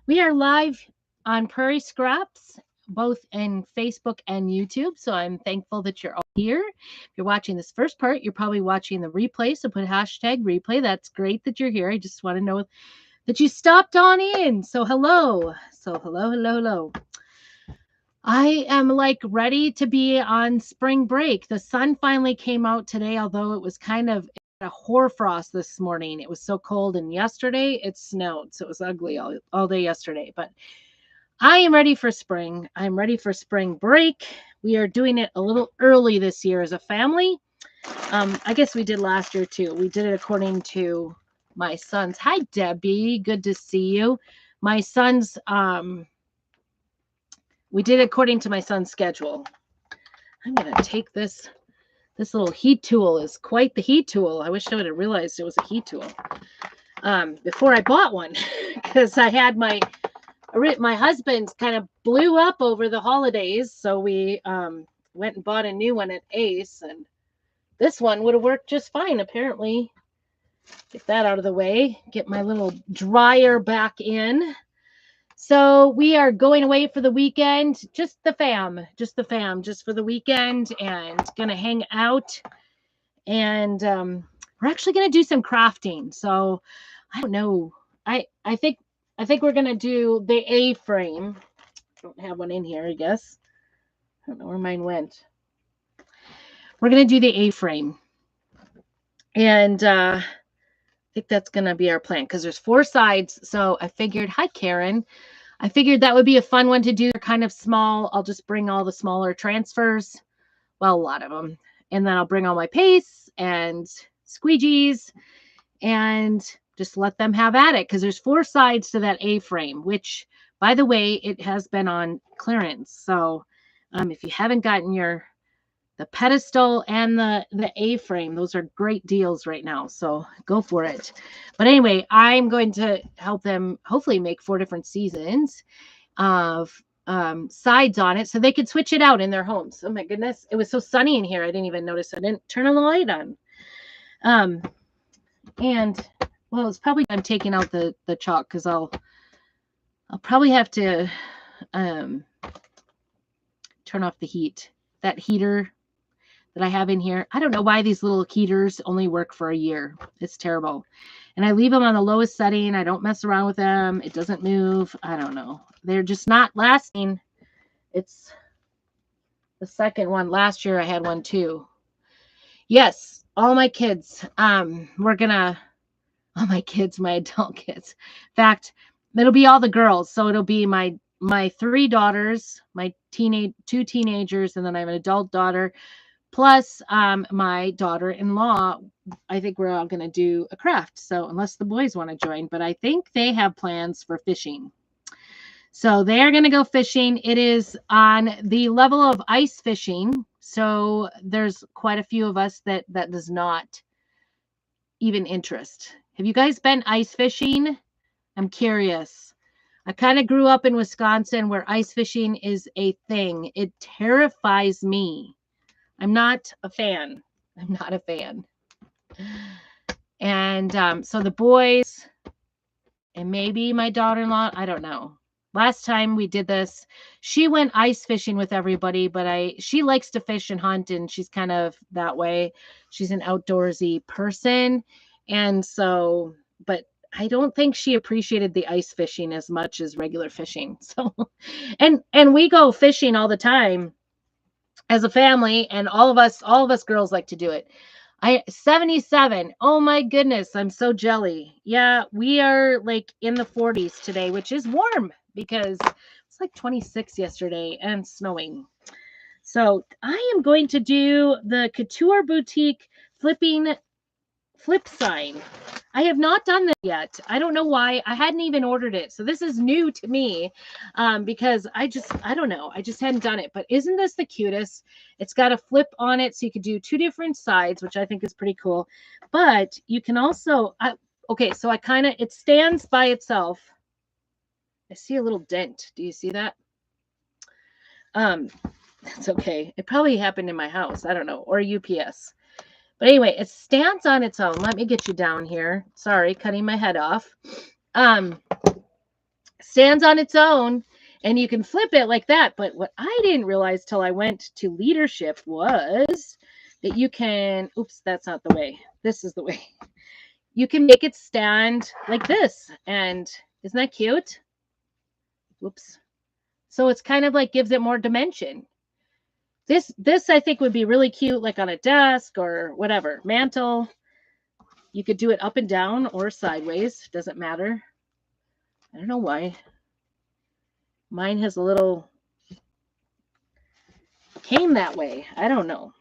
We are live on Prairie Scraps, both in Facebook and YouTube. So I'm thankful that you're all here. If you're watching this first part, you're probably watching the replay. So put hashtag replay. That's great that you're here. I just want to know that you stopped on in. So hello. So hello. I am like ready to be on spring break. The sun finally came out today, although it was kind of a hoarfrost this morning. It was so cold, and yesterday it snowed. So it was ugly all day yesterday. But I am ready for spring. I'm ready for spring break. We are doing it a little early this year as a family. I guess we did last year too. We did it according to my son's. Hi, Debbie. Good to see you. My son's, we did it according to my son's schedule. I'm going to take this. This little heat tool is quite the heat tool. I wish I would have realized it was a heat tool before I bought one, because I had my husband's kind of blew up over the holidays, so we went and bought a new one at Ace, and this one would have worked just fine apparently. Get that out of the way, get my little dryer back in. So we are going away for the weekend, just the fam, just for the weekend, and gonna hang out, and we're actually gonna do some crafting. So I don't know, I think we're gonna do the A-frame. Don't have one in here, I guess. I don't know where mine went. We're gonna do the A-frame, and I think that's gonna be our plan because there's 4 sides. So I figured, hi Karen, I figured that would be a fun one to do. They're kind of small. I'll just bring all the smaller transfers, well, a lot of them, and then I'll bring all my pastes and squeegees and just let them have at it, because there's 4 sides to that A-frame, which, by the way, it has been on clearance. So if you haven't gotten the pedestal and the A-frame, those are great deals right now. So go for it. But anyway, I'm going to help them hopefully make 4 different seasons of sides on it so they could switch it out in their homes. Oh my goodness, it was so sunny in here. I didn't even notice I didn't turn on the light on. And well, it's probably I'm taking out the chalk, because I'll probably have to turn off the heat. That heater that I have in here, I don't know why these little heaters only work for a year. It's terrible. And I leave them on the lowest setting. I don't mess around with them. It doesn't move. I don't know. They're just not lasting. It's the second one. Last year I had one too. Yes, all my kids. We're gonna all my kids, my adult kids. In fact, it'll be all the girls. So it'll be my 3 daughters, my 2 teenagers, and then I have an adult daughter, plus my daughter-in-law. I think we're all going to do a craft. So unless the boys want to join, but I think they have plans for fishing. So they're going to go fishing. It is on the level of ice fishing. So there's quite a few of us that does not even interest. Have you guys been ice fishing? I'm curious. I kind of grew up in Wisconsin where ice fishing is a thing. It terrifies me. I'm not a fan. And so the boys and maybe my daughter-in-law, I don't know. Last time we did this, she went ice fishing with everybody, but she likes to fish and hunt, and she's kind of that way. She's an outdoorsy person. And so, but I don't think she appreciated the ice fishing as much as regular fishing. So, and we go fishing all the time as a family, and all of us girls like to do it. 77. Oh my goodness, I'm so jelly. Yeah, we are like in the 40s today, which is warm because it's like 26 yesterday and snowing. So I am going to do the Couture Boutique flip sign. I have not done that yet. I don't know why. I hadn't even ordered it. So this is new to me because I don't know. I just hadn't done it. But isn't this the cutest? It's got a flip on it, so you could do 2 different sides, which I think is pretty cool. But you can also, okay, so it stands by itself. I see a little dent. Do you see that? That's okay. It probably happened in my house. I don't know. Or UPS. But anyway, it stands on its own. Let me get you down here. Sorry, cutting my head off. stands on its own, and you can flip it like that. But what I didn't realize till I went to leadership was that you can, oops, that's not the way. This is the way. You can make it stand like this. And isn't that cute? Whoops. So it's kind of like gives it more dimension. This I think would be really cute, like on a desk or whatever, mantle. You could do it up and down or sideways. Doesn't matter. I don't know why. Mine has a little came that way. I don't know.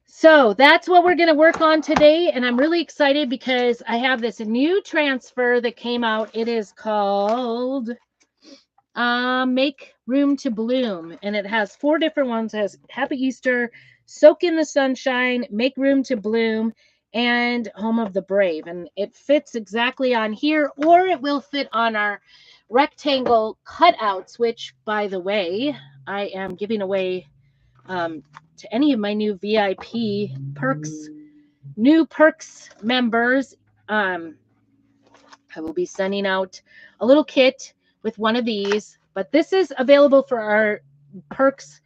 So that's what we're going to work on today. And I'm really excited because I have this new transfer that came out. It is called Make Room to Bloom. And it has 4 different ones. It has Happy Easter, Soak in the Sunshine, Make Room to Bloom, and Home of the Brave. And it fits exactly on here, or it will fit on our rectangle cutouts, which, by the way, I am giving away to any of my new VIP perks, new perks members. I will be sending out a little kit with one of these, but this is available for our perks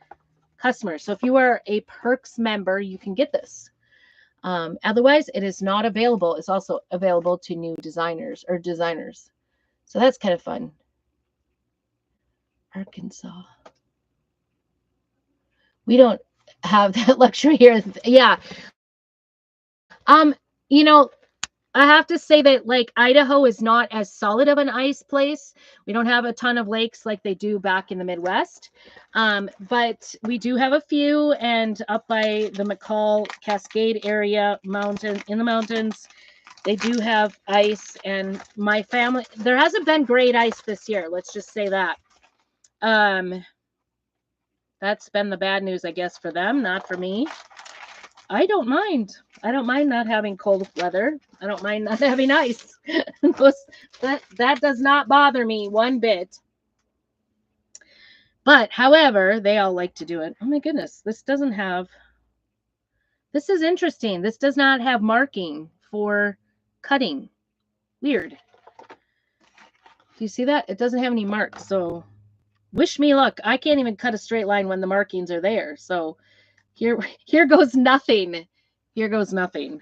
customers. So if you are a perks member, you can get this. Otherwise, it is not available. It's also available to new designers. So that's kind of fun. Arkansas. We don't have that luxury here. Yeah. You know, I have to say that like Idaho is not as solid of an ice place. We don't have a ton of lakes like they do back in the Midwest. But we do have a few, and up by the McCall Cascade area, in the mountains, they do have ice. And my family, there hasn't been great ice this year. Let's just say that. That's been the bad news, I guess, for them, not for me. I don't mind. I don't mind not having cold weather. I don't mind not having ice. that does not bother me one bit. But, however, they all like to do it. Oh my goodness, this is interesting. This does not have marking for cutting. Weird. Do you see that? It doesn't have any marks, so wish me luck. I can't even cut a straight line when the markings are there. So here goes nothing. Here goes nothing.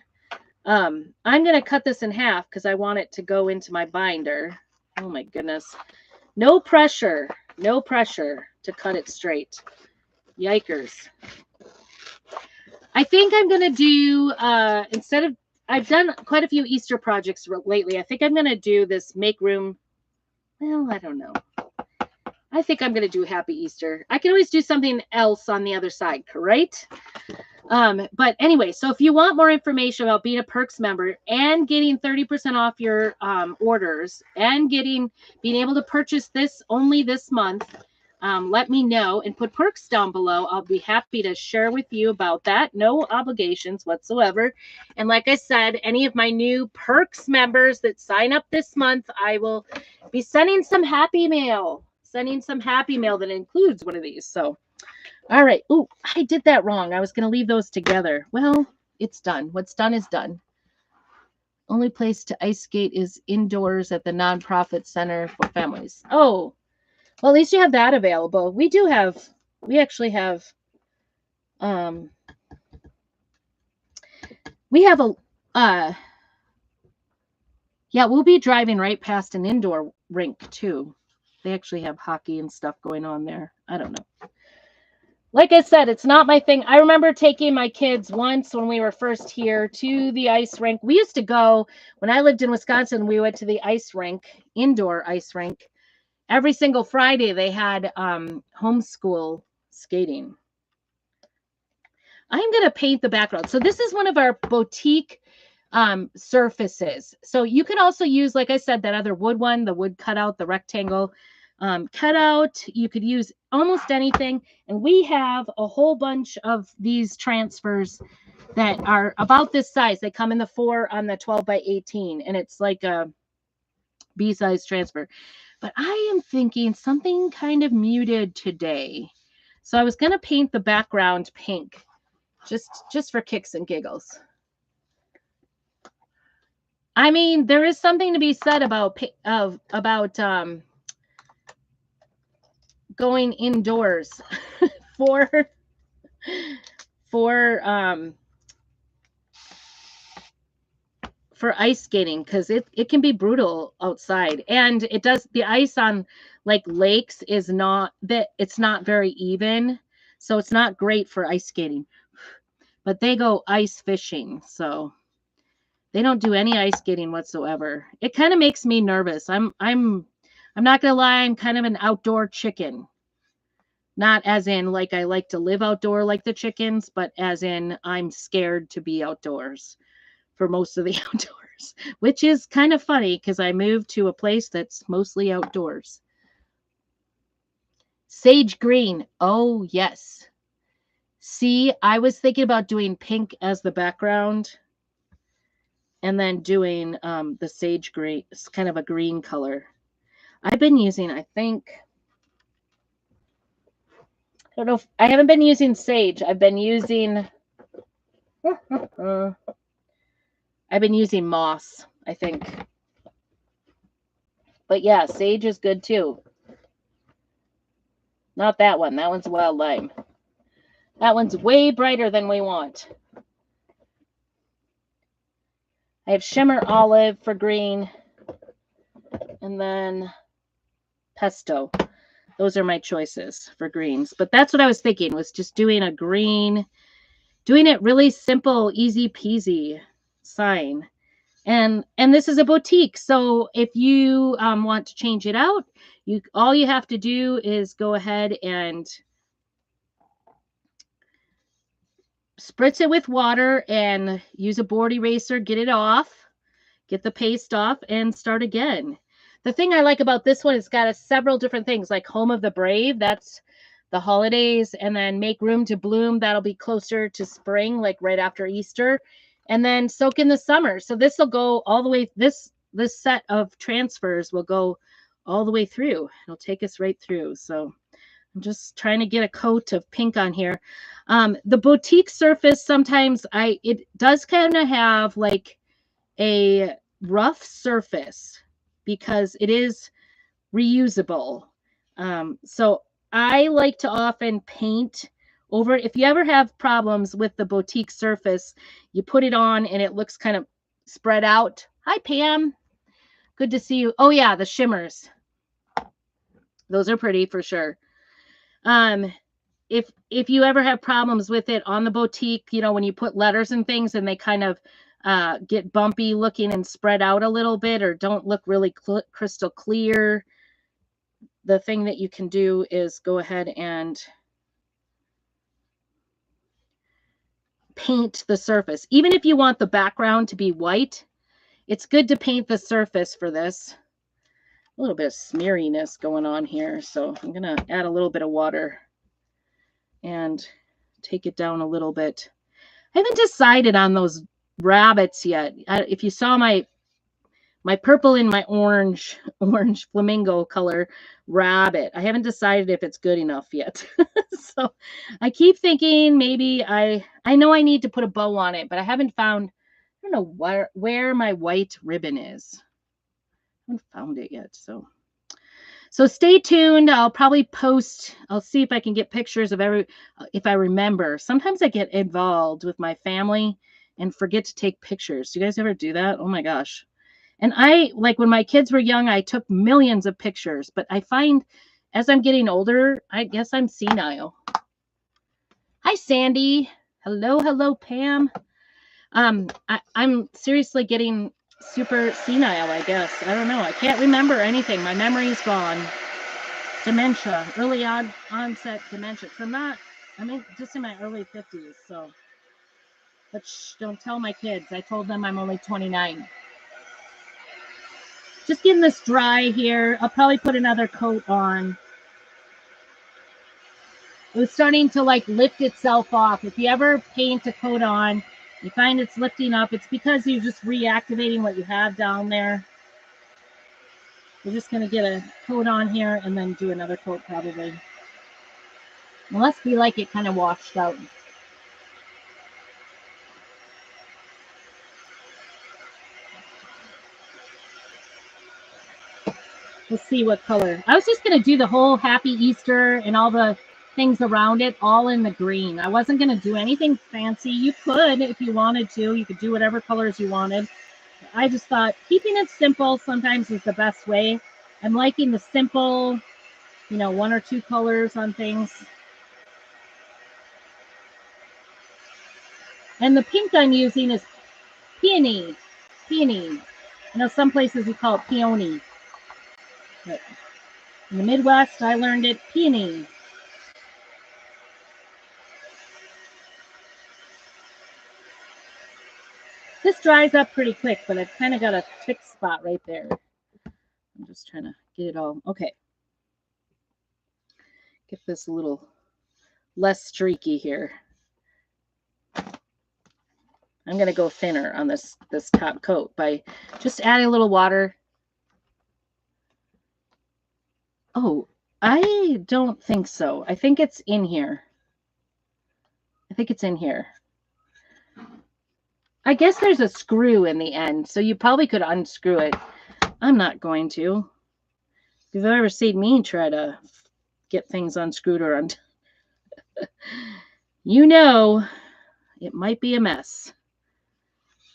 I'm going to cut this in half because I want it to go into my binder. Oh my goodness. No pressure to cut it straight. Yikers. I think I'm going to do, I've done quite a few Easter projects lately. I think I'm going to do this Make Room. Well, I don't know. I think I'm going to do Happy Easter. I can always do something else on the other side, correct? But anyway, so if you want more information about being a perks member and getting 30% off your orders and being able to purchase this only this month, let me know and put perks down below. I'll be happy to share with you about that. No obligations whatsoever. And like I said, any of my new perks members that sign up this month, I will be sending some happy mail. That includes one of these. So, all right. Oh, I did that wrong. I was going to leave those together. Well, it's done. What's done is done. Only place to ice skate is indoors at the nonprofit center for families. Oh, well, at least you have that available. We actually have, yeah, we'll be driving right past an indoor rink too. They actually have hockey and stuff going on there. I don't know. Like I said, it's not my thing. I remember taking my kids once when we were first here to the ice rink. We used to go, when I lived in Wisconsin, we went to the ice rink, indoor ice rink. Every single Friday, they had homeschool skating. I'm going to paint the background. So this is one of our boutique surfaces. So you can also use, like I said, that other wood one, the wood cutout, the rectangle cutout. You could use almost anything. And we have a whole bunch of these transfers that are about this size. They come in the 4 on the 12 by 18, and it's like a B-size transfer. But I am thinking something kind of muted today. So I was going to paint the background pink, just for kicks and giggles. I mean, there is something to be said about going indoors for for um for ice skating, because it can be brutal outside, and it does, the ice on like lakes is not that, it's not very even, so it's not great for ice skating. But they go ice fishing, so they don't do any ice skating whatsoever. It kind of makes me nervous. I'm not gonna lie, I'm kind of an outdoor chicken. Not as in like I like to live outdoor like the chickens, but as in I'm scared to be outdoors for most of the outdoors, which is kind of funny because I moved to a place that's mostly outdoors. Sage green. Oh, yes. See, I was thinking about doing pink as the background and then doing the sage green. It's kind of a green color. I've been using, I think, I don't know if I haven't been using sage. I've been using moss, I think. But yeah, sage is good too. Not that one. That one's wild lime. That one's way brighter than we want. I have shimmer olive for green, and then pesto. Those are my choices for greens. But that's what I was thinking, was just doing a green, doing it really simple, easy peasy sign. And this is a boutique, so if you want to change it out, all you have to do is go ahead and spritz it with water and use a board eraser, get it off, get the paste off, and start again. The thing I like about this one is got several different things, like Home of the Brave, that's the holidays, and then Make Room to Bloom, that'll be closer to spring, like right after Easter, and then Soak in the Summer. So this will go all the way, this set of transfers will go all the way through. It'll take us right through. So I'm just trying to get a coat of pink on here. The boutique surface, sometimes it does kind of have like a rough surface because it is reusable. So I like to often paint over it. If you ever have problems with the boutique surface, you put it on and it looks kind of spread out. Hi, Pam. Good to see you. Oh, yeah, the shimmers. Those are pretty for sure. If you ever have problems with it on the boutique, when you put letters and things and they kind of get bumpy looking and spread out a little bit or don't look really crystal clear, the thing that you can do is go ahead and paint the surface. Even if you want the background to be white, it's good to paint the surface for this. A little bit of smeariness going on here, so I'm going to add a little bit of water and take it down a little bit. I haven't decided on those rabbits yet. If you saw my purple and my orange flamingo color rabbit, I haven't decided if it's good enough yet. So I keep thinking maybe I know I need to put a bow on it, but I haven't found, I don't know where my white ribbon is. I haven't found it yet. So stay tuned. I'll probably post, I'll see if I can get pictures of if I remember. Sometimes I get involved with my family and forget to take pictures. Do you guys ever do that? Oh my gosh. And like when my kids were young, I took millions of pictures, but I find as I'm getting older, I guess I'm senile. Hi, Sandy. Hello, Pam. I'm seriously getting super senile, I guess. I don't know. I can't remember anything. My memory's gone. Dementia, early onset dementia. So I'm just in my early 50s. So, but don't tell my kids. I told them I'm only 29. Just getting this dry here. I'll probably put another coat on. It was starting to like lift itself off. If you ever paint a coat on, you find it's lifting up, it's because you're just reactivating what you have down there. We're just going to get a coat on here and then do another coat probably. It must be like it kind of washed out. We'll see what color. I was just going to do the whole Happy Easter and all the things around it all in the green. I wasn't going to do anything fancy. You could if you wanted to. You could do whatever colors you wanted. I just thought keeping it simple sometimes is the best way. I'm liking the simple, you know, 1 or 2 colors on things. And the pink I'm using is peony. Peony. I know some places you call it peony. But in the Midwest, I learned it peony. This dries up pretty quick, but I've kind of got a thick spot right there. I'm just trying to get it all. Okay. Get this a little less streaky here. I'm going to go thinner on this top coat by just adding a little water. Oh, I don't think so. I think it's in here. I think it's in here. I guess there's a screw in the end, so you probably could unscrew it. I'm not going to. If you've ever seen me try to get things unscrewed or you know, it might be a mess.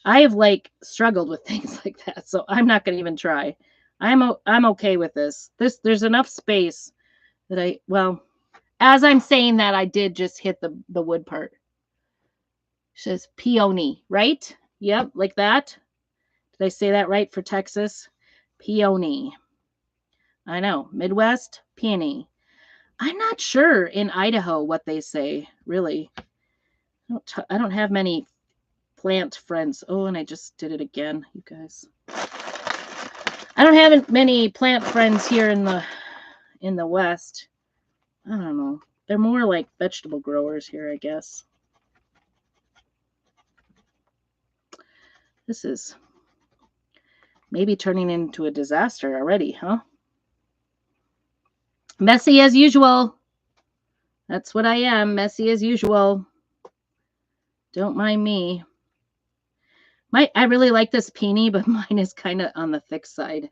I have like struggled with things like that, so I'm not going to even try. I'm okay with this. There's enough space that well, as I'm saying that, I did just hit the wood part. It says peony, right? Yep, like that. Did I say that right for Texas? Peony. I know. Midwest, peony. I'm not sure in Idaho what they say, really. I don't have many plant friends. Oh, and I just did it again, you guys. I don't have many plant friends here in the West. I don't know. They're more like vegetable growers here, I guess. This is maybe turning into a disaster already, huh? Messy as usual. That's what I am. Messy as usual. Don't mind me. I really like this peony, but mine is kind of on the thick side.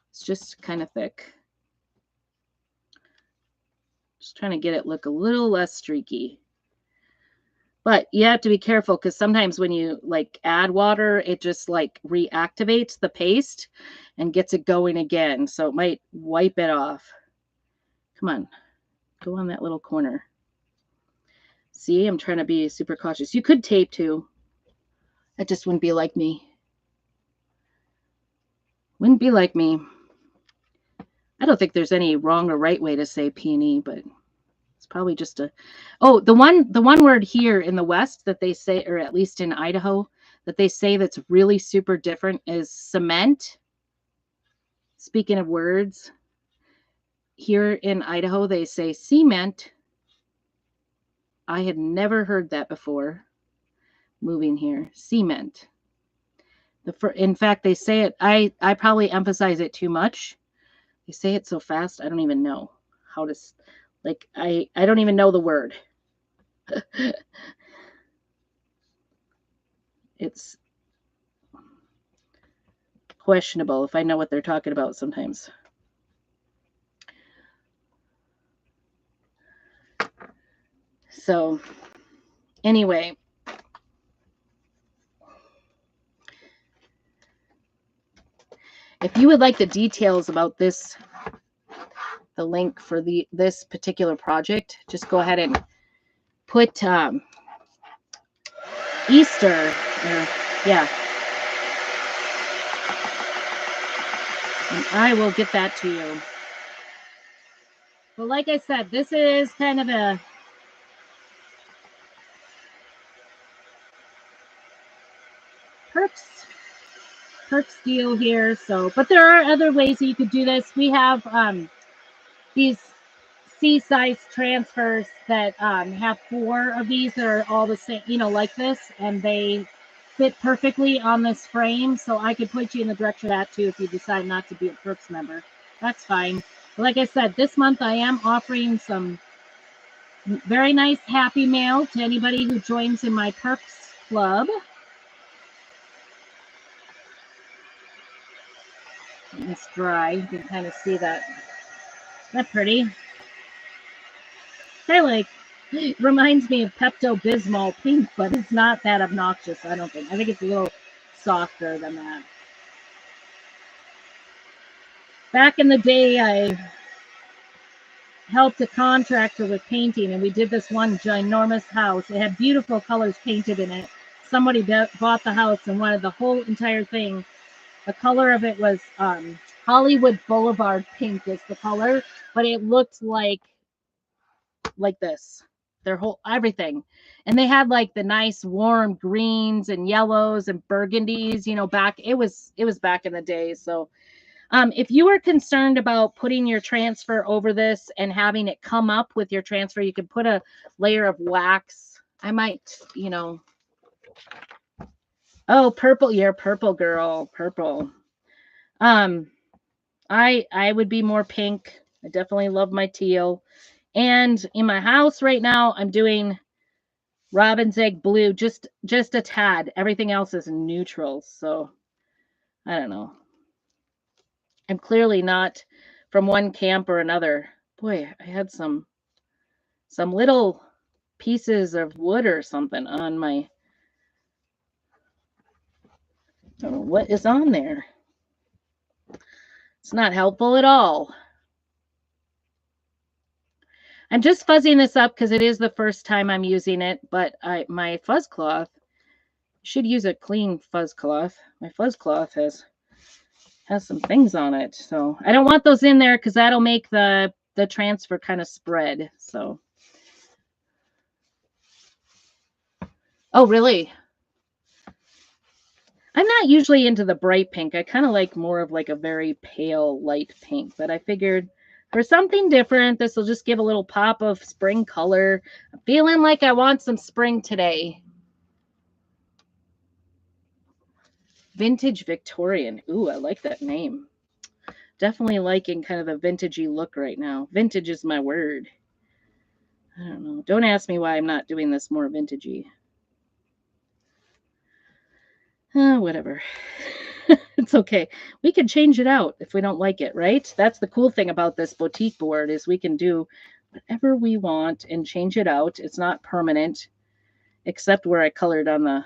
It's just kind of thick. Just trying to get it look a little less streaky. But you have to be careful because sometimes when you like add water, it just like reactivates the paste and gets it going again. So it might wipe it off. Come on, go on that little corner. See, I'm trying to be super cautious. You could tape too. That just wouldn't be like me. Wouldn't be like me. I don't think there's any wrong or right way to say peony, but it's probably just a, oh, the one word here in the West that they say, or at least in Idaho, that they say that's really super different is cement. Speaking of words, here in Idaho, they say cement. I had never heard that before moving here. Cement. In fact, they say it, I probably emphasize it too much. They say it so fast, I don't even know how to, like, I don't even know the word. It's questionable if I know what they're talking about sometimes. So, anyway. If you would like the details about this, the link for this particular project, just go ahead and put Easter, yeah. And I will get that to you. But like I said, this is kind of a perks deal here. So, but there are other ways that you could do this. We have these C-size transfers that have 4 of these that are all the same, you know, like this, and they fit perfectly on this frame. So I could put you in the direction of that too if you decide not to be a Perks member. That's fine. But like I said, this month I am offering some very nice Happy Mail to anybody who joins in my Perks club. and it's dry. You can kind of see that. Isn't that pretty? I like. It reminds me of Pepto-Bismol pink, but it's not that obnoxious, I don't think. I think it's a little softer than that. Back in the day, I helped a contractor with painting, and we did this one ginormous house. It had beautiful colors painted in it. Somebody bought the house and wanted the whole entire thing. The color of it was Hollywood Boulevard pink is the color, but it looked like this. Their whole everything. And they had like the nice warm greens and yellows and burgundies, you know, back it was back in the day. So if you are concerned about putting your transfer over this and having it come up with your transfer, you could put a layer of wax. I might, you know. Oh, purple. You're purple, girl. Purple. I would be more pink. I definitely love my teal. And in my house right now, I'm doing robin's egg blue, just a tad. Everything else is neutral. So I don't know. I'm clearly not from one camp or another. Boy, I had some little pieces of wood or something on my, I don't know what is on there. It's not helpful at all. I'm just fuzzing this up because it is the first time I'm using it, but my fuzz cloth, should use a clean fuzz cloth. My fuzz cloth has some things on it. So I don't want those in there because that'll make the transfer kind of spread. So. Oh, really? I'm not usually into the bright pink. I kind of like more of like a very pale light pink, but I figured for something different, this will just give a little pop of spring color. I'm feeling like I want some spring today. Vintage Victorian. Ooh, I like that name. Definitely liking kind of the vintagey look right now. Vintage is my word. I don't know. Don't ask me why I'm not doing this more vintagey. Whatever. It's okay. We can change it out if we don't like it, right? That's the cool thing about this boutique board is we can do whatever we want and change it out. It's not permanent, except where I colored on the,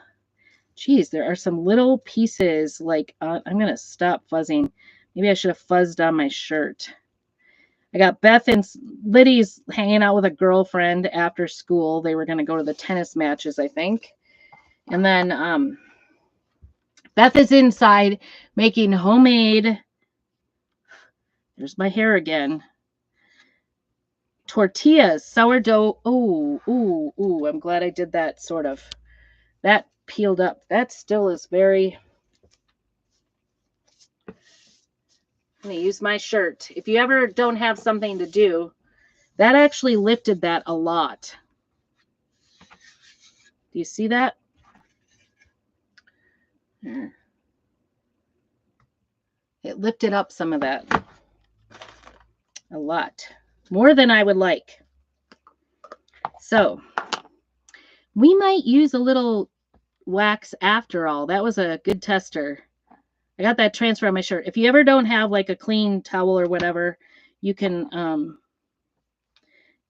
geez, there are some little pieces like, I'm going to stop fuzzing. Maybe I should have fuzzed on my shirt. I got Beth and Liddy's hanging out with a girlfriend after school. They were going to go to the tennis matches, I think. And then Beth is inside making homemade, there's my hair again, tortillas, sourdough. Ooh, I'm glad I did that sort of. That peeled up. That still is very, I'm going to use my shirt. If you ever don't have something to do, that actually lifted that a lot. Do you see that? It lifted up some of that. A lot. More than I would like. So, we might use a little wax after all. That was a good tester. I got that transfer on my shirt. If you ever don't have like a clean towel or whatever, you can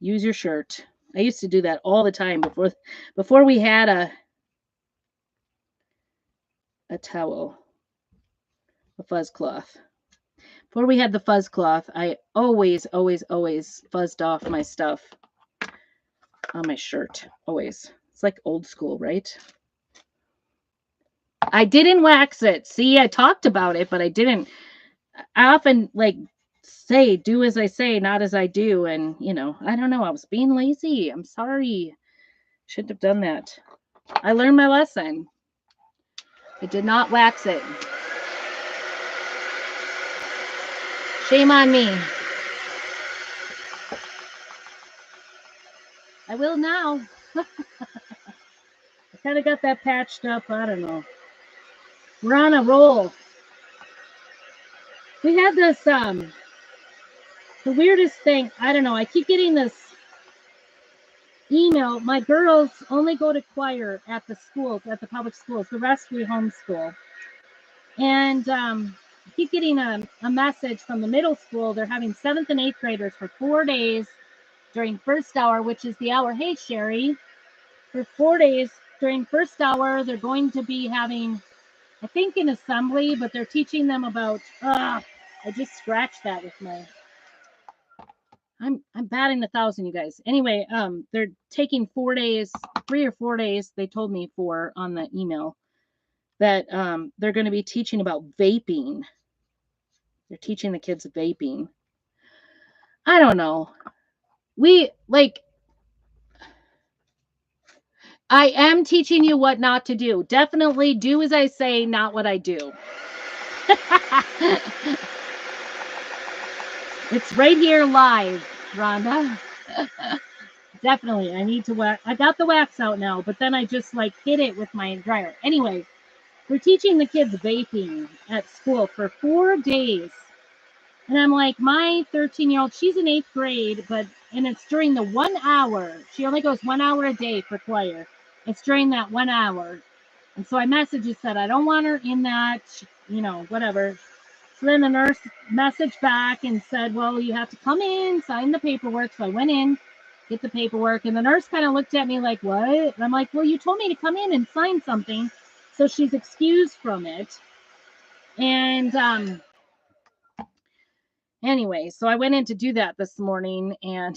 use your shirt. I used to do that all the time before we had a towel, a fuzz cloth. Before we had the fuzz cloth, I always fuzzed off my stuff on my shirt. Always. It's like old school, right? I didn't wax it. See, I talked about it, but I didn't. I often like say, do as I say, not as I do. And, you know, I don't know. I was being lazy. I'm sorry. Shouldn't have done that. I learned my lesson. I did not wax it. Shame on me. I will now. I kind of got that patched up. I don't know. We're on a roll. We had this, the weirdest thing. I don't know. I keep getting this email. My girls only go to choir at the schools, at the public schools. The rest we homeschool. And I keep getting a message from the middle school. They're having 7th and 8th graders for 4 days during first hour, which is the hour. Hey, Sherry. For 4 days during first hour, they're going to be having, I think, an assembly, but they're teaching them about, I just scratched that with my, I'm batting 1,000, you guys. Anyway, they're taking 4 days, 3 or 4 days, they told me for on the email, that they're going to be teaching about vaping. They're teaching the kids vaping. I don't know. I am teaching you what not to do. Definitely do as I say, not what I do. It's right here live, Rhonda. Definitely. I need to wax. I got the wax out now, but then I just like hit it with my dryer. Anyway, we're teaching the kids vaping at school for 4 days. And I'm like, my 13-year-old, she's in 8th grade, and it's during the 1 hour. She only goes 1 hour a day for choir. It's during that 1 hour. And so I messaged and said, I don't want her in that, whatever. So then the nurse messaged back and said, well, you have to come in, sign the paperwork. So I went in, get the paperwork. And the nurse kind of looked at me like, what? And I'm like, well, you told me to come in and sign something. So she's excused from it. And anyway, so I went in to do that this morning, and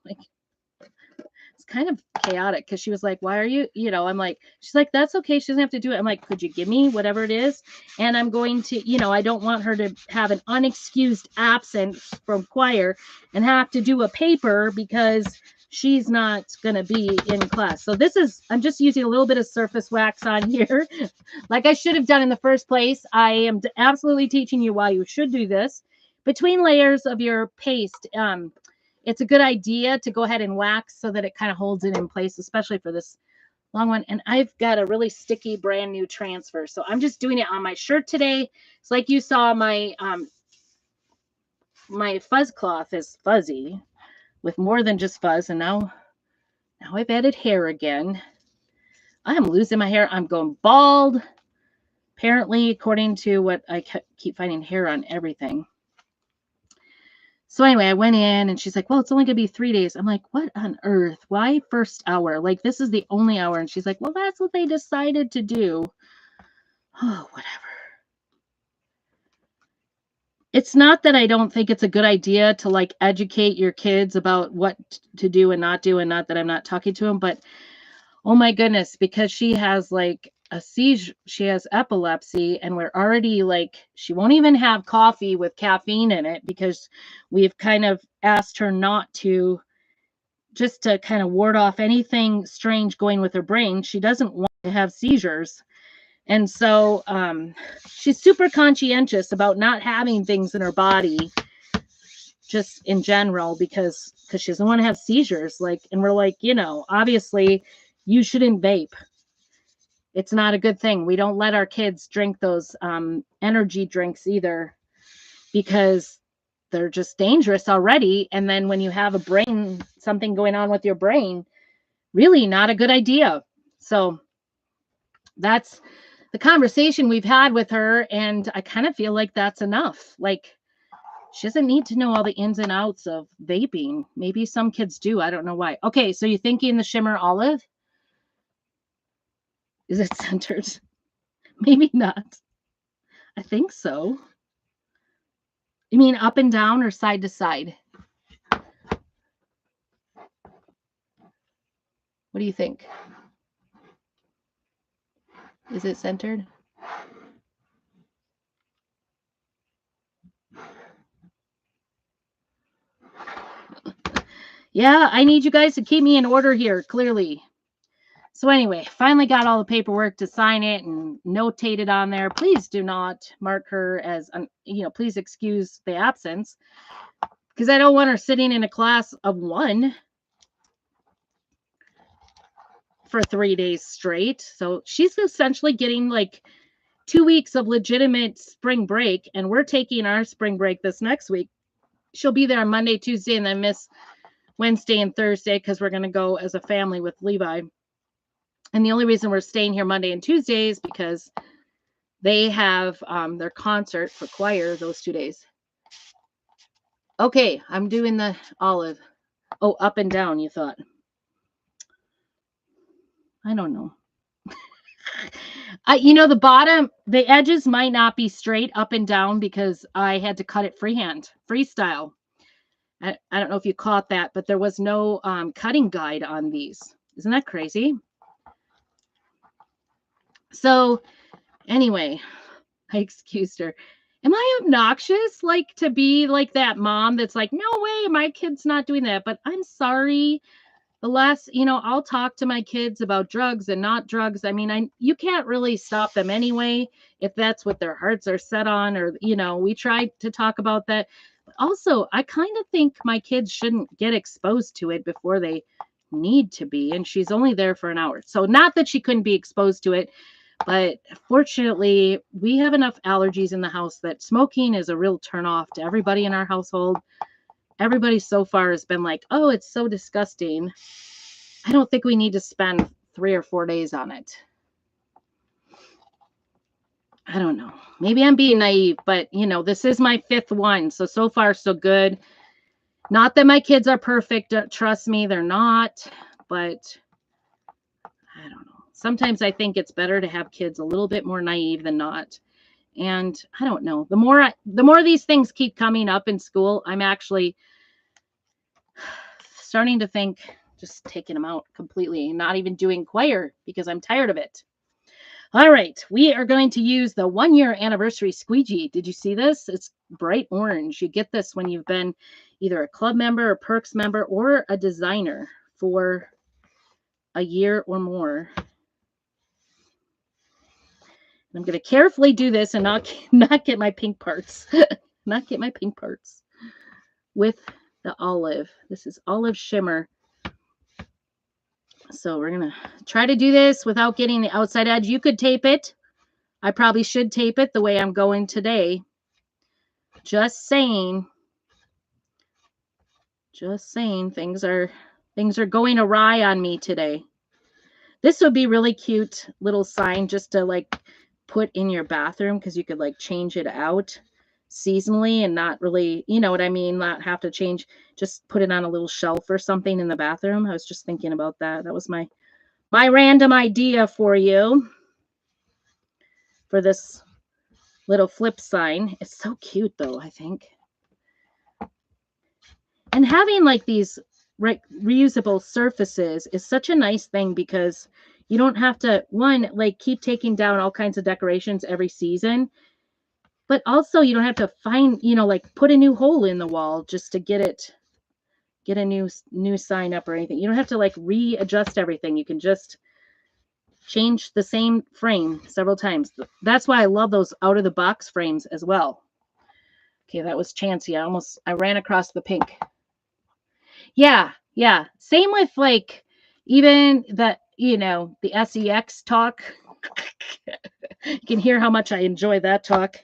it's kind of chaotic because she was like, why are you, I'm like, she's like, that's okay. She doesn't have to do it. I'm like, could you give me whatever it is? And I'm going to, I don't want her to have an unexcused absence from choir and have to do a paper because she's not going to be in class. So I'm just using a little bit of surface wax on here like I should have done in the first place. I am absolutely teaching you why you should do this. Between layers of your paste, it's a good idea to go ahead and wax so that it kind of holds it in place, especially for this long one. And I've got a really sticky brand new transfer. So I'm just doing it on my shirt today. It's like you saw my my fuzz cloth is fuzzy with more than just fuzz. And now I've added hair again. I am losing my hair. I'm going bald. Apparently, according to what I keep finding hair on everything. So anyway, I went in and she's like, well, it's only going to be 3 days. I'm like, what on earth? Why first hour? Like, this is the only hour. And she's like, well, that's what they decided to do. Oh, whatever. It's not that I don't think it's a good idea to like educate your kids about what to do and not do. And not that I'm not talking to them, but oh my goodness, because she has like a seizure, she has epilepsy, and we're already like, she won't even have coffee with caffeine in it because we've kind of asked her not to, just to kind of ward off anything strange going with her brain. She doesn't want to have seizures. And so she's super conscientious about not having things in her body just in general because she doesn't want to have seizures. Like, and we're like, obviously you shouldn't vape. It's not a good thing. We don't let our kids drink those energy drinks either because they're just dangerous already. And then when you have something going on with your brain, really not a good idea. So that's the conversation we've had with her. And I kind of feel like that's enough. Like, she doesn't need to know all the ins and outs of vaping. Maybe some kids do. I don't know why. Okay, so you're thinking the shimmer olive? Is it centered? Maybe not. I think so. You mean up and down or side to side? What do you think? Is it centered? Yeah, I need you guys to keep me in order here, clearly. So anyway, finally got all the paperwork to sign it and notate it on there. Please do not mark her as, please excuse the absence because I don't want her sitting in a class of 1 for 3 days straight. So she's essentially getting like 2 weeks of legitimate spring break, and we're taking our spring break this next week. She'll be there on Monday, Tuesday, and then miss Wednesday and Thursday because we're going to go as a family with Levi. And the only reason we're staying here Monday and Tuesday is because They have their concert for choir those 2 days. Okay, I'm doing the olive. Oh, up and down, you thought. I don't know. The bottom, the edges might not be straight up and down because I had to cut it freestyle. I don't know if you caught that, but there was no cutting guide on these. Isn't that crazy? So anyway, I excused her. Am I obnoxious, like, to be like that mom that's like, no way, my kid's not doing that? But I'm sorry. I'll talk to my kids about drugs and not drugs. I mean, you can't really stop them anyway if that's what their hearts are set on, or, we try to talk about that. But also, I kind of think my kids shouldn't get exposed to it before they need to be. And she's only there for an hour. So not that she couldn't be exposed to it, but fortunately, we have enough allergies in the house that smoking is a real turnoff to everybody in our household. Everybody so far has been like, oh, it's so disgusting. I don't think we need to spend 3 or 4 days on it. I don't know. Maybe I'm being naive, but this is my 5th one. So far, so good. Not that my kids are perfect. Trust me, they're not. But I don't know. Sometimes I think it's better to have kids a little bit more naive than not. And I don't know. The more these things keep coming up in school, I'm actually starting to think just taking them out completely, not even doing choir because I'm tired of it. All right, we are going to use the 1-year anniversary squeegee. Did you see this? It's bright orange. You get this when you've been either a club member, a perks member, or a designer for a year or more. I'm going to carefully do this and not get my pink parts. Not get my pink parts with the olive. This is olive shimmer. So we're going to try to do this without getting the outside edge. You could tape it. I probably should tape it the way I'm going today. Just saying. Just saying, things are going awry on me today. This would be really cute little sign just to like put in your bathroom, because you could like change it out seasonally and not really, you know what I mean, not have to change, just put it on a little shelf or something in the bathroom. I was just thinking about that. That was my random idea for you for this little flip sign. It's so cute though, I think. And having like these reusable surfaces is such a nice thing, because you don't have to, one, like keep taking down all kinds of decorations every season, but also you don't have to find, like put a new hole in the wall just to get a new sign up or anything. You don't have to like readjust everything. You can just change the same frame several times. That's why I love those out of the box frames as well. Okay, that was chancy. I ran across the pink. Yeah. Same with like even the, the SEX talk. You can hear how much I enjoy that talk.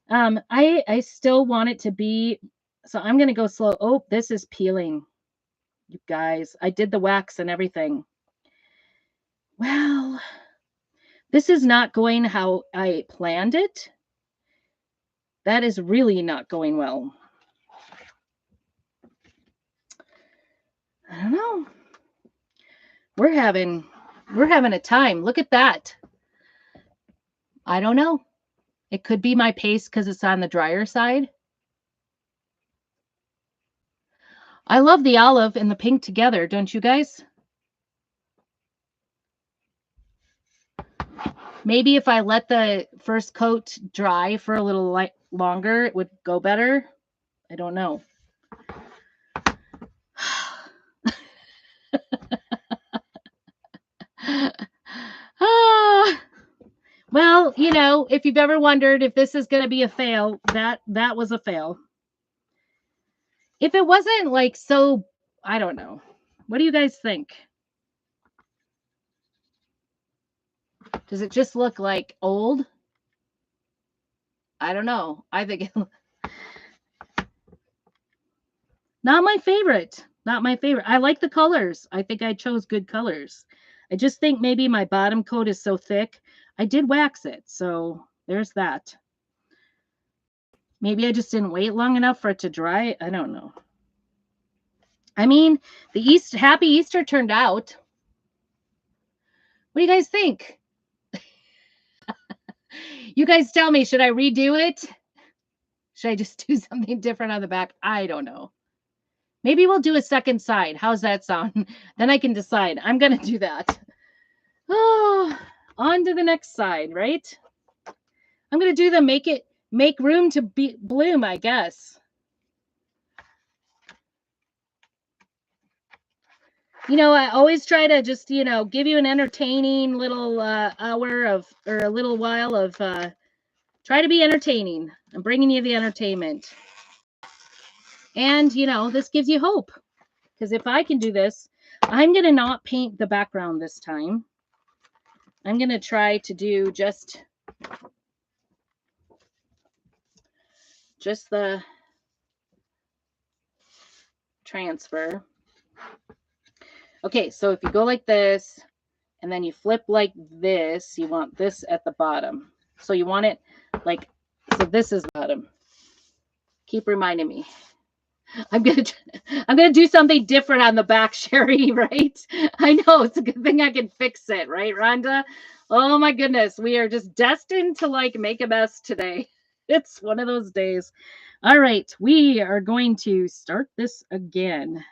I still want it to be, so I'm going to go slow. Oh, this is peeling. You guys, I did the wax and everything. Well, this is not going how I planned it. That is really not going well. I don't know. We're having a time. Look at that. I don't know. It could be my paste because it's on the drier side. I love the olive and the pink together, don't you guys? Maybe if I let the first coat dry for a little longer, it would go better. I don't know. Well, if you've ever wondered if this is going to be a fail, that was a fail. If it wasn't like so, I don't know. What do you guys think? Does it just look like old? I don't know. I think not my favorite. Not my favorite. I like the colors. I think I chose good colors. I just think maybe my bottom coat is so thick. I did wax it, so there's that. Maybe I just didn't wait long enough for it to dry. I don't know. I mean, the Happy Easter turned out. What do you guys think? You guys tell me, should I redo it? Should I just do something different on the back? I don't know. Maybe we'll do a second side. How's that sound? Then I can decide. I'm going to do that. Oh, on to the next side, right? I'm going to do the make room to bloom, I guess. You know, I always try to just, you know, give you an entertaining little hour of, or a little while of, try to be entertaining. I'm bringing you the entertainment. And, you know, this gives you hope. Because if I can do this, I'm going to not paint the background this time. I'm going to try to do just the transfer. Okay, so if you go like this, and then you flip like this, you want this at the bottom. So you want it like, so this is bottom. Keep reminding me. I'm gonna do something different on the back, Sherry, right? I know, it's a good thing I can fix it, right, Rhonda? Oh my goodness, we are just destined to like make a mess today. It's one of those days. All right, we are going to start this again.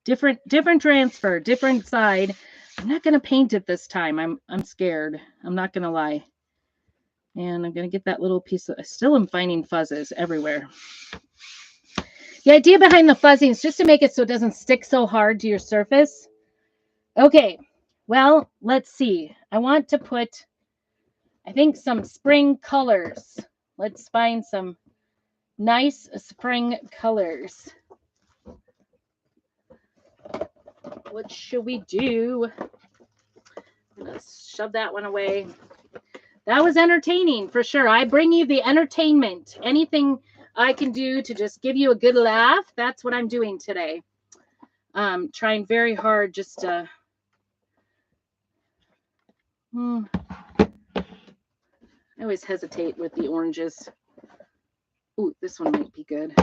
Different transfer, different side. I'm not gonna paint it this time. I'm scared. I'm not gonna lie. And I'm gonna get that little piece of, I still am finding fuzzes everywhere. The idea behind the fuzzing is just to make it so it doesn't stick so hard to your surface. Okay, well, let's see. I want to put, I think, some spring colors. Let's find some nice spring colors. What should we do? I'm going to shove that one away. That was entertaining for sure. I bring you the entertainment. Anything I can do to just give you a good laugh, that's what I'm doing today. Trying very hard just to... I always hesitate with the oranges. Ooh, this one might be good.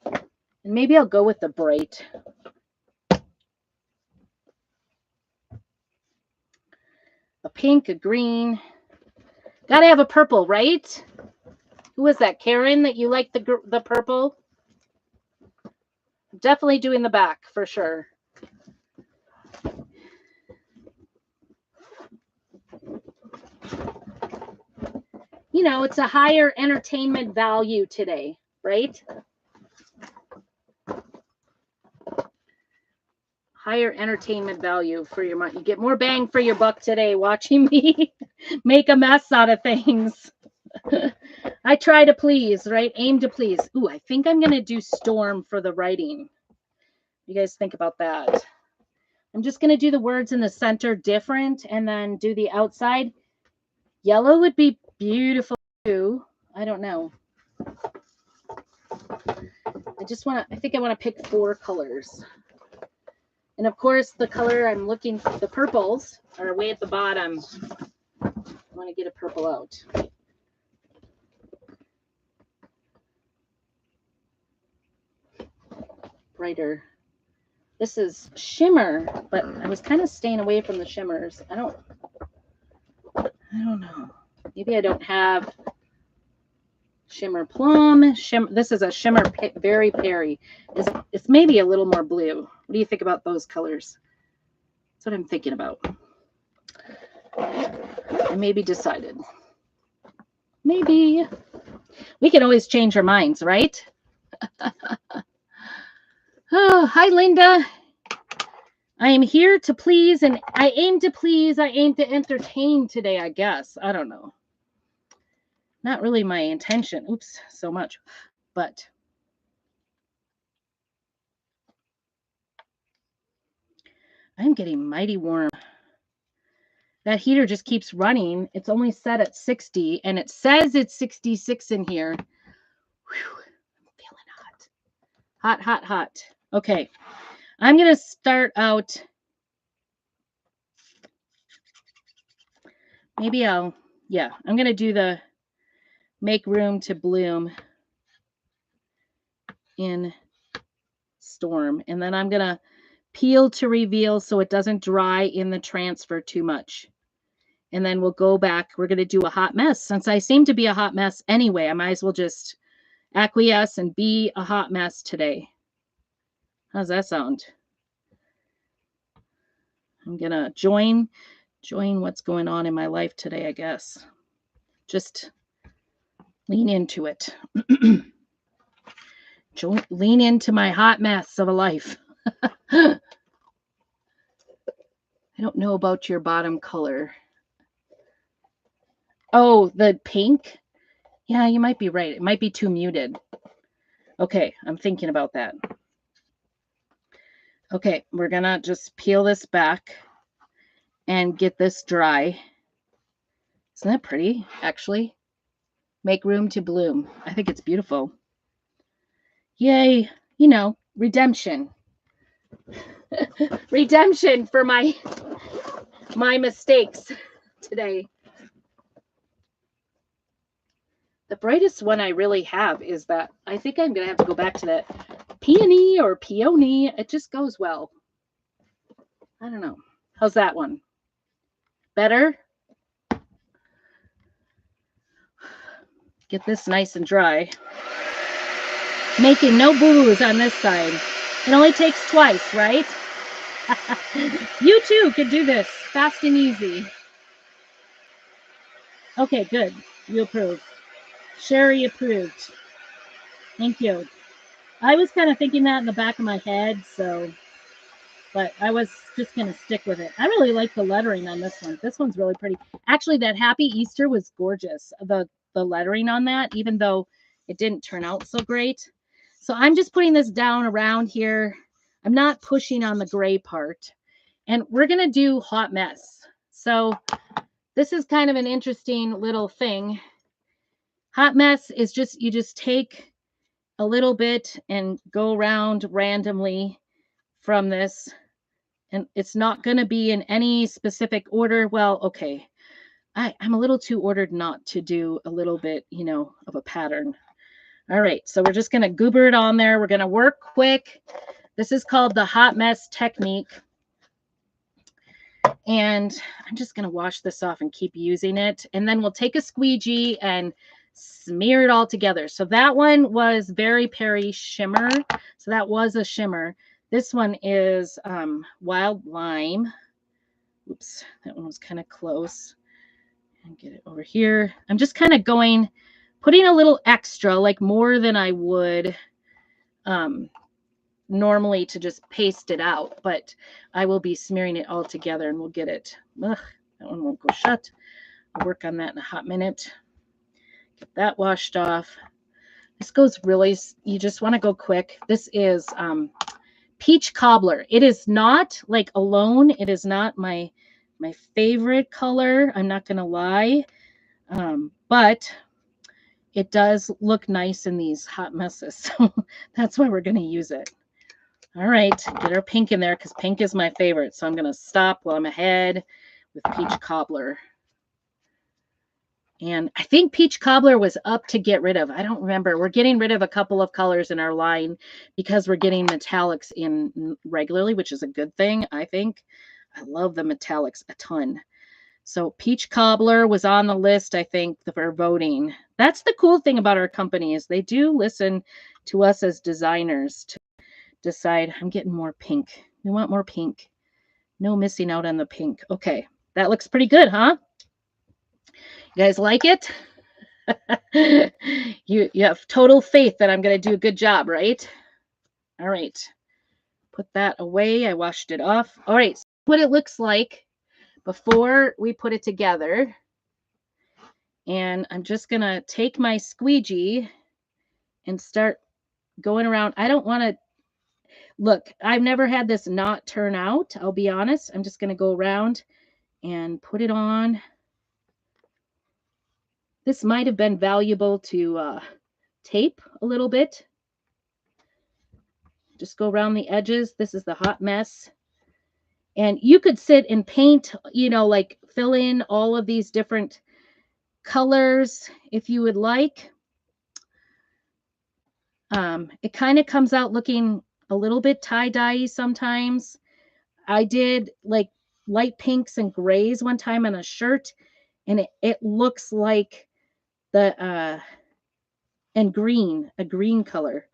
And maybe I'll go with the bright. A pink, a green. Gotta have a purple, right? Who was that, Karen, that you like the purple? Definitely doing the back for sure. You know, it's a higher entertainment value today, right? Higher entertainment value for your money. You get more bang for your buck today watching me make a mess out of things. I try to please, right? Aim to please. Ooh, I think I'm going to do storm for the writing. You guys think about that. I'm just going to do the words in the center different and then do the outside. Yellow would be beautiful too. I don't know. I think I want to pick 4 colors. And of course, the color I'm looking for, the purples, are way at the bottom. I want to get a purple out. Brighter. This is shimmer, but I was kind of staying away from the shimmers. I don't know. Maybe I don't have shimmer plum. This is a shimmer berry Prairie. It's maybe a little more blue. What do you think about those colors? That's what I'm thinking about. I maybe decided. Maybe. We can always change our minds, right? Oh, hi, Linda. I am here to please, and I aim to please. I aim to entertain today, I guess. I don't know. Not really my intention. Oops, so much. But I'm getting mighty warm. That heater just keeps running. It's only set at 60, and it says it's 66 in here. Whew, I'm feeling hot. Hot, hot, hot. Okay, I'm going to start out maybe I'm going to do the make room to bloom in Storm. And then I'm going to peel to reveal so it doesn't dry in the transfer too much. And then we'll go back. We're going to do a hot mess. Since I seem to be a hot mess anyway, I might as well just acquiesce and be a hot mess today. How's that sound? I'm going to join what's going on in my life today, I guess. Just lean into it. Lean into my hot mess of a life. I don't know about your bottom color. Oh, the pink? Yeah, you might be right. It might be too muted. Okay, I'm thinking about that. Okay, we're going to just peel this back and get this dry. Isn't that pretty, actually? Make room to bloom. I think it's beautiful. Yay, you know, redemption. Redemption for my mistakes today. The brightest one I really have is that. I think I'm going to have to go back to that peony or peony. It just goes well. I don't know. How's that one? Better? Get this nice and dry. Making no boo-boos on this side. It only takes twice, right? You too could do this fast and easy. Okay, good. You approve. Sherry approved. Thank you. I was kind of thinking that in the back of my head, but I was just going to stick with it. I really like the lettering on this one. This one's really pretty. Actually, that Happy Easter was gorgeous. The lettering on that, even though it didn't turn out so great. So I'm just putting this down around here. I'm not pushing on the gray part. And we're going to do hot mess. So this is kind of an interesting little thing. Hot mess is just, you just take a little bit and go around randomly from this. And it's not going to be in any specific order. Well, okay. I'm a little too ordered not to do a little bit, you know, of a pattern. All right. So we're just going to goober it on there. We're going to work quick. This is called the hot mess technique. And I'm just going to wash this off and keep using it. And then we'll take a squeegee and smear it all together. So that one was Very Prairie Shimmer. So that was a shimmer. This one is Wild Lime. Oops, that one was kind of close. And get it over here. I'm just kind of putting a little extra, like more than I would normally to just paste it out, but I will be smearing it all together and we'll get it. Ugh, that one won't go shut. I'll work on that in a hot minute. Get that washed off. This goes really, you just want to go quick. This is peach cobbler. It is not like alone. It is not my favorite color. I'm not going to lie. But it does look nice in these hot messes. So that's why we're going to use it. All right, get our pink in there because pink is my favorite. So I'm going to stop while I'm ahead with peach cobbler. And I think peach cobbler was up to get rid of. I don't remember. We're getting rid of a couple of colors in our line because we're getting metallics in regularly, which is a good thing, I think. I love the metallics a ton. So peach cobbler was on the list, I think, for voting. That's the cool thing about our company is they do listen to us as designers to decide. I'm getting more pink. We want more pink. No missing out on the pink. Okay, that looks pretty good, huh? You guys like it? you have total faith that I'm going to do a good job, right? All right. Put that away. I washed it off. All right. So what it looks like before we put it together. And I'm just going to take my squeegee and start going around. I don't want to look. I've never had this not turn out. I'll be honest. I'm just going to go around and put it on. This might have been valuable to tape a little bit. Just go around the edges. This is the hot mess. And you could sit and paint, like fill in all of these different colors if you would like. It kind of comes out looking a little bit tie-dye sometimes. I did like light pinks and grays one time on a shirt, and it looks like the and green, a green color.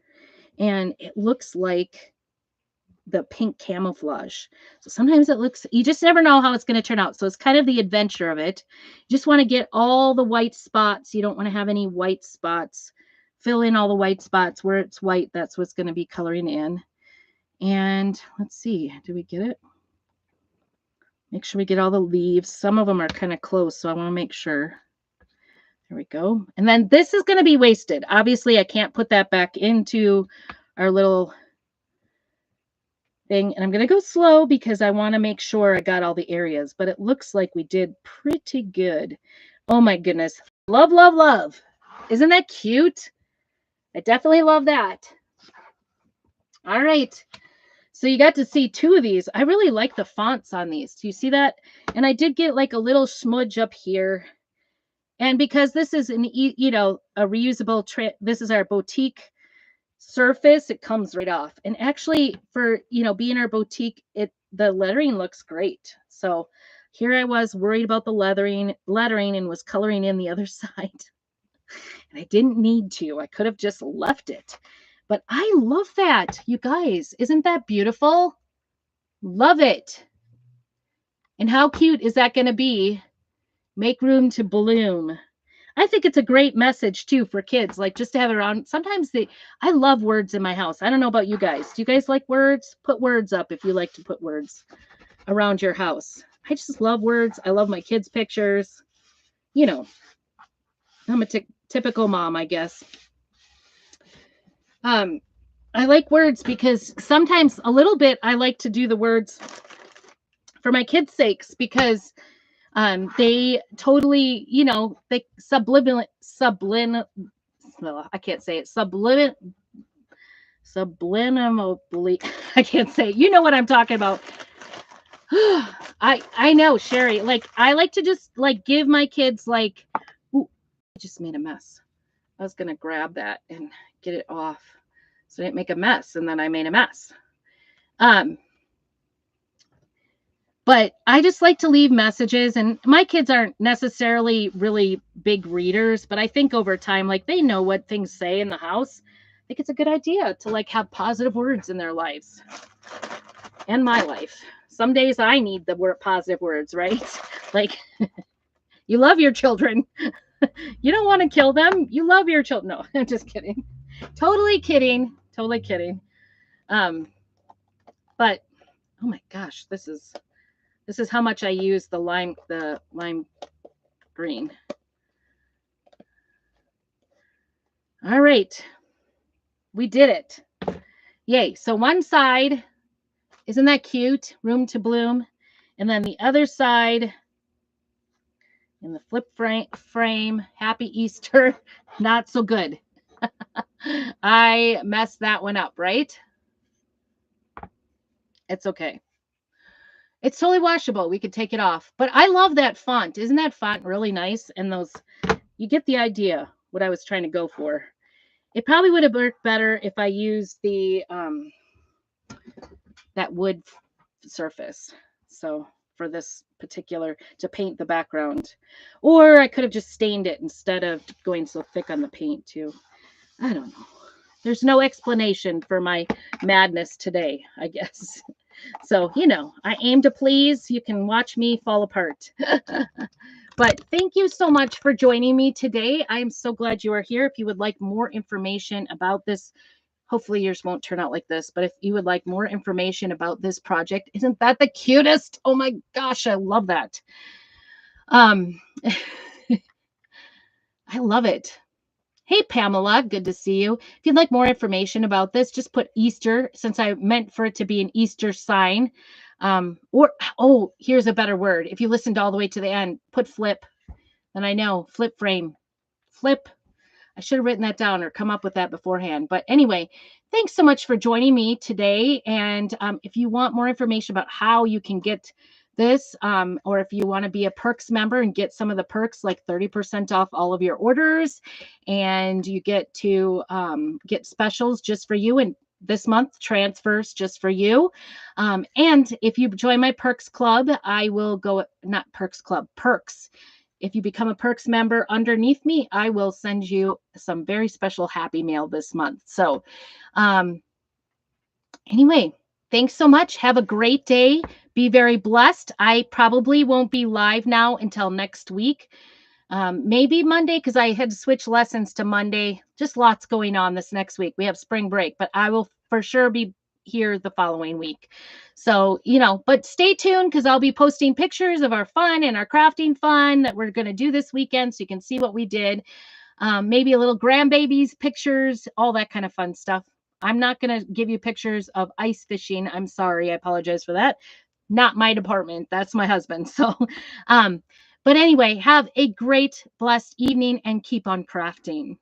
And it looks like the pink camouflage. So sometimes it looks, you just never know how it's going to turn out. So it's kind of the adventure of it. You just want to get all the white spots. You don't want to have any white spots. Fill in all the white spots where it's white. That's what's going to be coloring in. And let's see, do we get it? Make sure we get all the leaves. Some of them are kind of close, so I want to make sure. There we go. And then this is going to be wasted. Obviously, I can't put that back into our little thing. And I'm going to go slow because I want to make sure I got all the areas. But it looks like we did pretty good. Oh my goodness. Love, love, love. Isn't that cute? I definitely love that. All right. So you got to see two of these. I really like the fonts on these. Do you see that? And I did get like a little smudge up here. And because this is a reusable this is our boutique surface, it comes right off. And actually for, being our boutique, the lettering looks great. So here I was worried about the lettering and was coloring in the other side. And I didn't need to. I could have just left it. But I love that, you guys. Isn't that beautiful? Love it. And how cute is that going to be? Make room to bloom. I think it's a great message too for kids, like just to have it around. Sometimes I love words in my house. I don't know about you guys. Do you guys like words? Put words up if you like to put words around your house. I just love words. I love my kids' pictures. I'm a typical mom, I guess. I like words because sometimes a little bit I like to do the words for my kids' sakes because they totally, they subliminally, I can't say it, subliminally, I can't say it. You know what I'm talking about. I know, Sherry, like I like to just like give my kids like, ooh, I just made a mess. I was going to grab that and get it off so I didn't make a mess. And then I made a mess. But I just like to leave messages, and my kids aren't necessarily really big readers, but I think over time, like they know what things say in the house. I think it's a good idea to like have positive words in their lives and my life. Some days I need the positive words, right? Like you love your children. You don't want to kill them. You love your children. No, I'm just kidding. Totally kidding. Totally kidding. But oh my gosh, this is how much I use the lime green. All right. We did it. Yay. So one side, isn't that cute? Room to bloom. And then the other side in the flip frame, Happy Easter, not so good. I messed that one up, right? It's okay. It's totally washable. We could take it off. But I love that font. Isn't that font really nice? And you get the idea what I was trying to go for. It probably would have worked better if I used the that wood surface. So for this particular, to paint the background. Or I could have just stained it instead of going so thick on the paint too. I don't know. There's no explanation for my madness today, I guess. So, I aim to please. You can watch me fall apart. But thank you so much for joining me today. I'm so glad you are here. If you would like more information about this, hopefully yours won't turn out like this, but if you would like more information about this project, isn't that the cutest? Oh my gosh, I love that. I love it. Hey, Pamela, good to see you. If you'd like more information about this, just put Easter, since I meant for it to be an Easter sign. Here's a better word. If you listened all the way to the end, put flip. Then I know, flip frame. Flip. I should have written that down or come up with that beforehand. But anyway, thanks so much for joining me today. And if you want more information about how you can get this, or if you want to be a Perks member and get some of the perks, like 30% off all of your orders, and you get to get specials just for you, and this month transfers just for you. And if you join my Perks Club, I will go, not Perks Club, Perks. If you become a Perks member underneath me, I will send you some very special Happy Mail this month. So, um, anyway, thanks so much. Have a great day. Be very blessed. I probably won't be live now until next week. Maybe Monday, because I had to switch lessons to Monday. Just lots going on this next week. We have spring break, but I will for sure be here the following week. So, but stay tuned, because I'll be posting pictures of our fun and our crafting fun that we're going to do this weekend, so you can see what we did. Maybe a little grandbabies pictures, all that kind of fun stuff. I'm not going to give you pictures of ice fishing. I'm sorry. I apologize for that. Not my department. That's my husband. So, but anyway, have a great, blessed evening and keep on crafting.